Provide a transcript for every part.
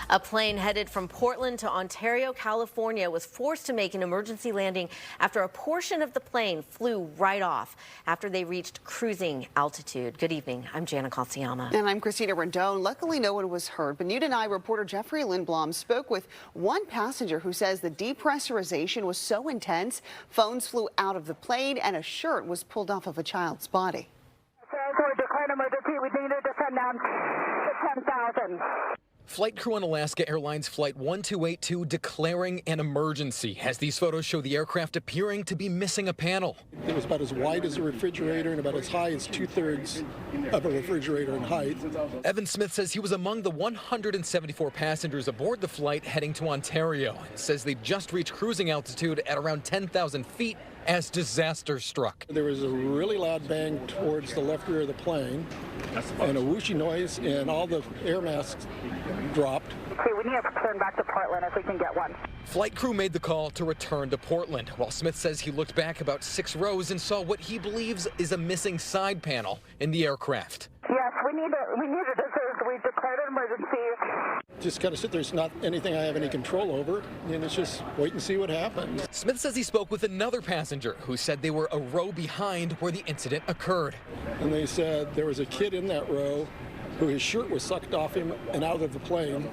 A plane headed from Portland to Ontario, California was forced to make an emergency landing after a portion of the plane flew right off after they reached cruising altitude. Good evening. I'm Jana Calciama. And I'm Christina Rendon. Luckily, no one was hurt, but Newt and I reporter Jeffrey Lindblom spoke with one passenger who says the depressurization was so intense, phones flew out of the plane and a shirt was pulled off of a child's body. So we declared emergency. We needed to send down to 10,000. Flight crew on Alaska Airlines Flight 1282 declaring an emergency as these photos show the aircraft appearing to be missing a panel. It was about as wide as a refrigerator and about as high as 2/3 of a refrigerator in height. Evan Smith says he was among the 174 passengers aboard the flight heading to Ontario and says they'd just reached cruising altitude at around 10,000 feet as disaster struck. There was a really loud bang towards the left rear of the plane and a whooshy noise, and all the air masks dropped. Okay, we need to turn back to Portland if we can get one. Flight crew made the call to return to Portland, while Smith says he looked back about 6 rows and saw what he believes is a missing side panel in the aircraft. Yes, we needed it. We declared an emergency. Just kind of sit there. It's not anything I have any control over, and it's just wait and see what happens. Smith says he spoke with another passenger who said they were a row behind where the incident occurred. And they said there was a kid in that row who his shirt was sucked off him and out of the plane,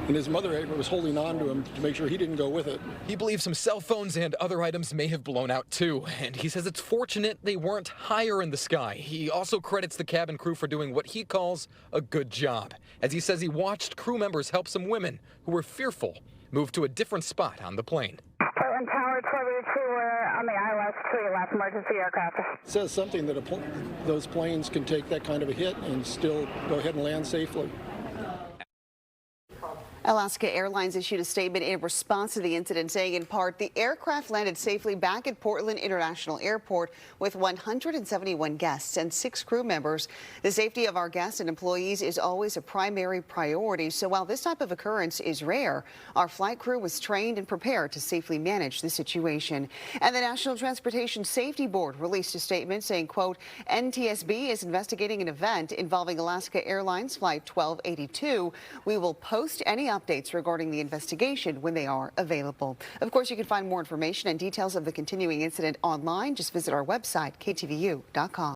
and his mother was holding on to him to make sure he didn't go with it. He believes some cell phones and other items may have blown out too, and he says it's fortunate they weren't higher in the sky. He also credits the cabin crew for doing what he calls a good job, as he says he watched crew members help some women who were fearful move to a different spot on the plane. Portland Tower 1282, we're on the ILS-3, last emergency aircraft. It says something that those planes can take that kind of a hit and still go ahead and land safely. Alaska Airlines issued a statement in response to the incident, saying in part, the aircraft landed safely back at Portland International Airport with 171 guests and 6 crew members. The safety of our guests and employees is always a primary priority. So while this type of occurrence is rare, our flight crew was trained and prepared to safely manage the situation. And the National Transportation Safety Board released a statement saying, quote, NTSB is investigating an event involving Alaska Airlines Flight 1282. We will post any updates regarding the investigation when they are available. Of course, you can find more information and details of the continuing incident online. Just visit our website, KTVU.com.